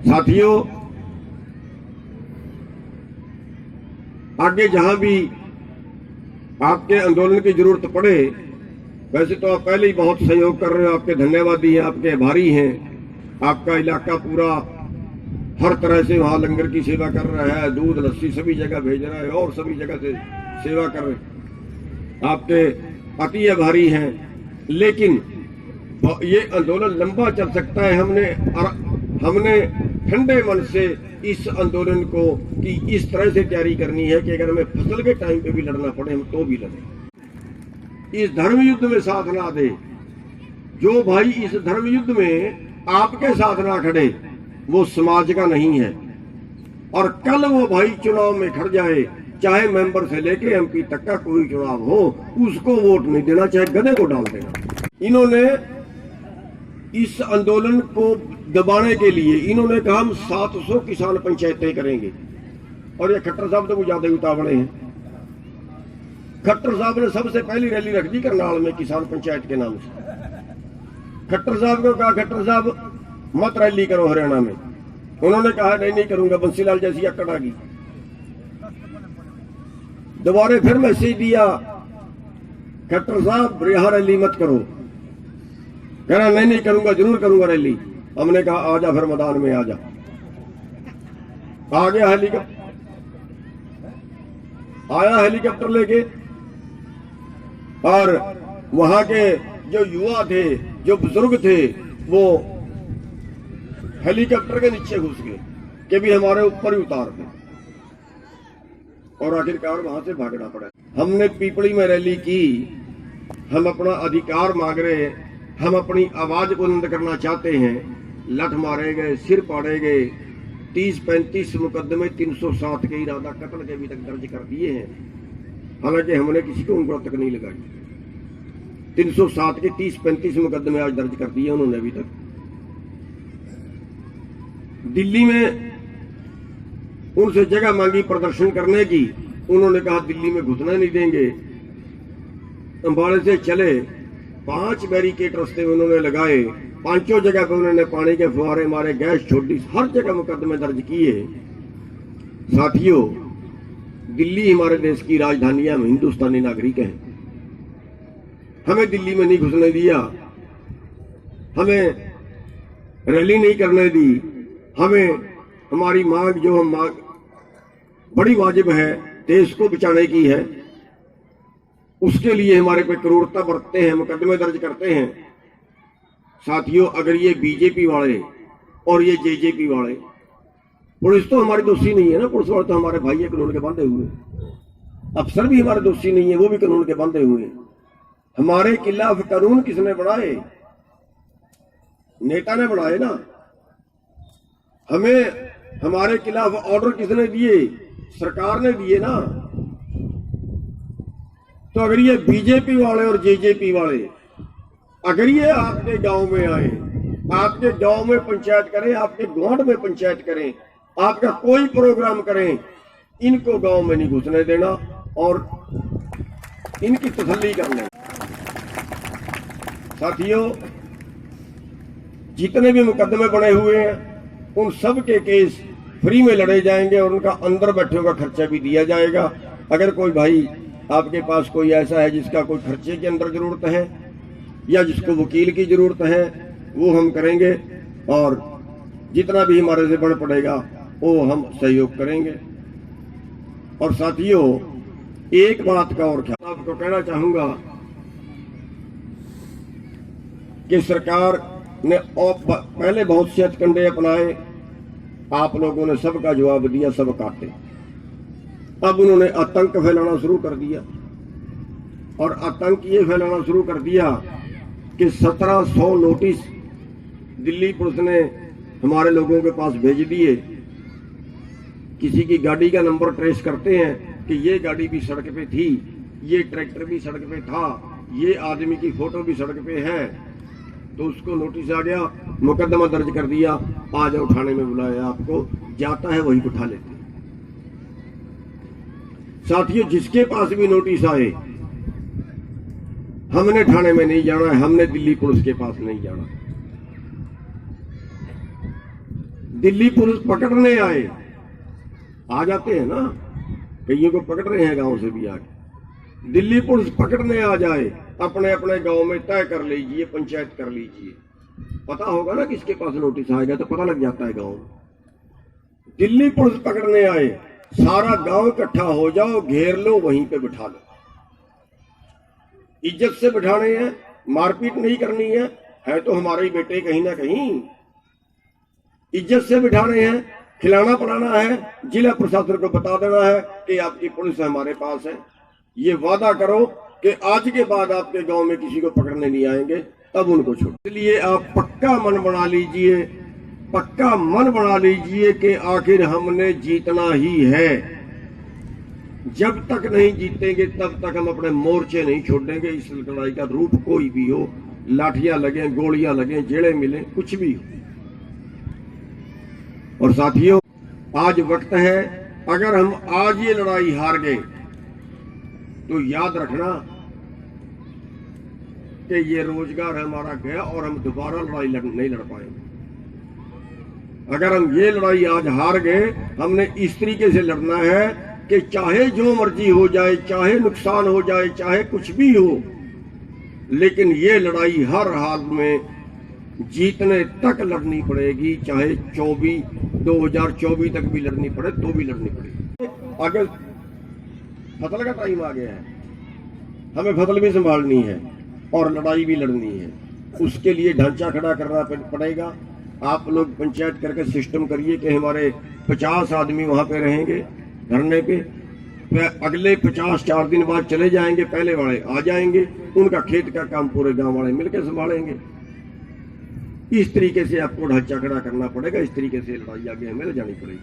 साथियों, आगे जहां भी आपके आंदोलन की जरूरत पड़े, वैसे तो आप पहले ही बहुत सहयोग कर रहे हो, आपके धन्यवादी हैं, आपके आभारी हैं। आपका इलाका पूरा हर तरह से वहां लंगर की सेवा कर रहा है, दूध लस्सी सभी जगह भेज रहा है और सभी जगह से सेवा कर रहे हैं, आपके अति आभारी हैं। लेकिन ये आंदोलन लंबा चल सकता है। हमने ठंडे मन से इस आंदोलन को की इस तरह से तैयारी करनी है कि अगर हमें फसल के टाइम पे भी लड़ना पड़े हम तो भी लड़ें। इस धर्म युद्ध में साथ ना दे। जो भाई इस धर्म युद्ध में आपके साथ ना खड़े वो समाज का नहीं है। और कल वो भाई चुनाव में खड़ जाए, चाहे मेंबर से लेके एमपी तक का कोई चुनाव हो, उसको वोट नहीं देना, चाहे गधे को डाल देना। इन्होंने इस आंदोलन को दबाने के लिए इन्होंने कहा हम 700 किसान पंचायतें करेंगे। और ये खट्टर साहब तो ज्यादा उतावले हैं। खट्टर साहब ने सबसे पहली रैली रख दी करनाल में किसान पंचायत के नाम से। खट्टर साहब को कहा खट्टर साहब मत रैली करो हरियाणा में। उन्होंने कहा नहीं करूंगा, बंसीलाल जैसी अक्कड़ आ गई। दोबारा फिर मैसेज दिया खट्टर साहब यहाँ रैली मत करो। कह रहा नहीं करूंगा, जरूर करूंगा रैली। हमने कहा आजा फिर मैदान में आजा। आ गया हेलीकॉप्टर, आया हेलीकॉप्टर लेके और वहां के जो युवा थे, जो बुजुर्ग थे, वो हेलीकॉप्टर के नीचे घुस गए कि भी हमारे ऊपर ही उतार दे। और आखिरकार वहां से भागना पड़ा। हमने पीपली में रैली की, हम अपना अधिकार मांग रहे हैं, हम अपनी आवाज बुलंद करना चाहते हैं। लठ मारे गए, सिर पाड़े गए, 30-35 मुकदमे 307 के इरादा कत्ल के अभी तक दर्ज कर दिए हैं। हालांकि हमने किसी को उंगली तक नहीं लगाई। 307 के 30-35 मुकदमे आज दर्ज कर दिए उन्होंने अभी तक। दिल्ली में उनसे जगह मांगी प्रदर्शन करने की, उन्होंने कहा दिल्ली में घुसना नहीं देंगे। अंबाड़े से चले, 5 बैरिकेड रास्ते में उन्होंने लगाए, 5 जगह पे उन्होंने पानी के फुहारे मारे, गैस छोड़ी, हर जगह मुकदमे दर्ज किए। साथियों, दिल्ली हमारे देश की राजधानी है, हम हिंदुस्तानी नागरिक हैं। हमें दिल्ली में नहीं घुसने दिया, हमें रैली नहीं करने दी, हमें हमारी मांग जो हम मांग बड़ी वाजिब है, देश को बचाने की है, उसके लिए हमारे पे क्रूरता बरतते हैं, मुकदमे दर्ज करते हैं। साथियों, अगर ये बीजेपी वाले और ये जेजेपी वाले, पुलिस तो हमारी दोषी नहीं है ना, पुलिस वाले तो हमारे भाई है, कानून के बांधे हुए। अफसर भी हमारे दोषी नहीं है, वो भी कानून के बांधे हुए हैं। हमारे खिलाफ कानून किसने बनाए? नेता ने बनाए ना। हमें हमारे खिलाफ ऑर्डर किसने दिए? सरकार ने दिए ना। तो अगर ये बीजेपी वाले और जेजेपी वाले अगर ये आपके गांव में आए, आपके गांव में पंचायत करें, आपके गांव में पंचायत करें, आपका कोई प्रोग्राम करें, इनको गांव में नहीं घुसने देना और इनकी तसल्ली करना। साथियों, जितने भी मुकदमे बने हुए हैं उन सब के केस फ्री में लड़े जाएंगे और उनका अंदर बैठने का खर्चा भी दिया जाएगा। अगर कोई भाई आपके पास कोई ऐसा है जिसका कोई खर्चे के अंदर जरूरत है या जिसको वकील की जरूरत है, वो हम करेंगे और जितना भी हमारे से बढ़ पड़ेगा वो हम सहयोग करेंगे। और साथियों, एक बात का और ख्याल आपको कहना चाहूंगा कि सरकार ने पहले बहुत से हथकंडे अपनाए, आप लोगों ने सबका जवाब दिया, सब काटे। अब उन्होंने आतंक फैलाना शुरू कर दिया और आतंक ये फैलाना शुरू कर दिया कि 1700 नोटिस दिल्ली पुलिस ने हमारे लोगों के पास भेज दिए। किसी की गाड़ी का नंबर ट्रेस करते हैं कि ये गाड़ी भी सड़क पे थी, ये ट्रैक्टर भी सड़क पे था, ये आदमी की फोटो भी सड़क पे है, तो उसको नोटिस आ गया, मुकदमा दर्ज कर दिया, आ जाओ थाने में बुलाया आपको, जाता है वही उठा लेते। साथियों, जिसके पास भी नोटिस आए, हमने थाने में नहीं जाना है, हमने दिल्ली पुलिस के पास नहीं जाना। दिल्ली पुलिस पकड़ने आए, आ जाते हैं ना, कईयों को पकड़ रहे हैं गांव से भी आके। दिल्ली पुलिस पकड़ने आ जाए, अपने अपने गांव में तय कर लीजिए, पंचायत कर लीजिए। पता होगा ना किसके पास नोटिस आएगा, तो पता लग जाता है गांव। दिल्ली पुलिस पकड़ने आए, सारा गांव इकट्ठा हो जाओ, घेर लो, वहीं पे बिठा लो। इज्जत से बिठाने हैं, मारपीट नहीं करनी है तो हमारे ही बेटे कहीं ना कहीं। इज्जत से बिठाने हैं, खिलाना पिलाना है, जिला प्रशासन को बता देना है कि आपकी पुलिस हमारे पास है। ये वादा करो कि आज के बाद आपके गांव में किसी को पकड़ने नहीं आएंगे, तब उनको छोड़। इसलिए आप पक्का मन बना लीजिए, पक्का मन बना लीजिए कि आखिर हमने जीतना ही है। जब तक नहीं जीतेंगे तब तक हम अपने मोर्चे नहीं छोड़ेंगे। इस लड़ाई का रूप कोई भी हो, लाठियां लगे, गोलियां लगे, जेड़े मिले, कुछ भी हो। और साथियों, आज वक्त है, अगर हम आज ये लड़ाई हार गए तो याद रखना कि ये रोजगार हमारा गया और हम दोबारा लड़ाई नहीं लड़ पाएंगे। अगर हम ये लड़ाई आज हार गए, हमने इस तरीके से लड़ना है कि चाहे जो मर्जी हो जाए, चाहे नुकसान हो जाए, चाहे कुछ भी हो, लेकिन ये लड़ाई हर हाल में जीतने तक लड़नी पड़ेगी। चाहे 2024 तक भी लड़नी पड़े तो भी लड़नी पड़ेगी। अगर फसल का टाइम आ गया है, हमें फसल भी संभालनी है और लड़ाई भी लड़नी है। उसके लिए ढांचा खड़ा करना पड़ेगा। आप लोग पंचायत करके सिस्टम करिए कि हमारे 50 आदमी वहां पे रहेंगे धरने पे, अगले 50 4 दिन बाद चले जाएंगे, पहले वाले आ जाएंगे, उनका खेत का काम पूरे गांव वाले मिलकर संभालेंगे। इस तरीके से आपको ढांचा खड़ा करना पड़ेगा, इस तरीके से लड़ाई आगे हमें ले जानी पड़ेगी।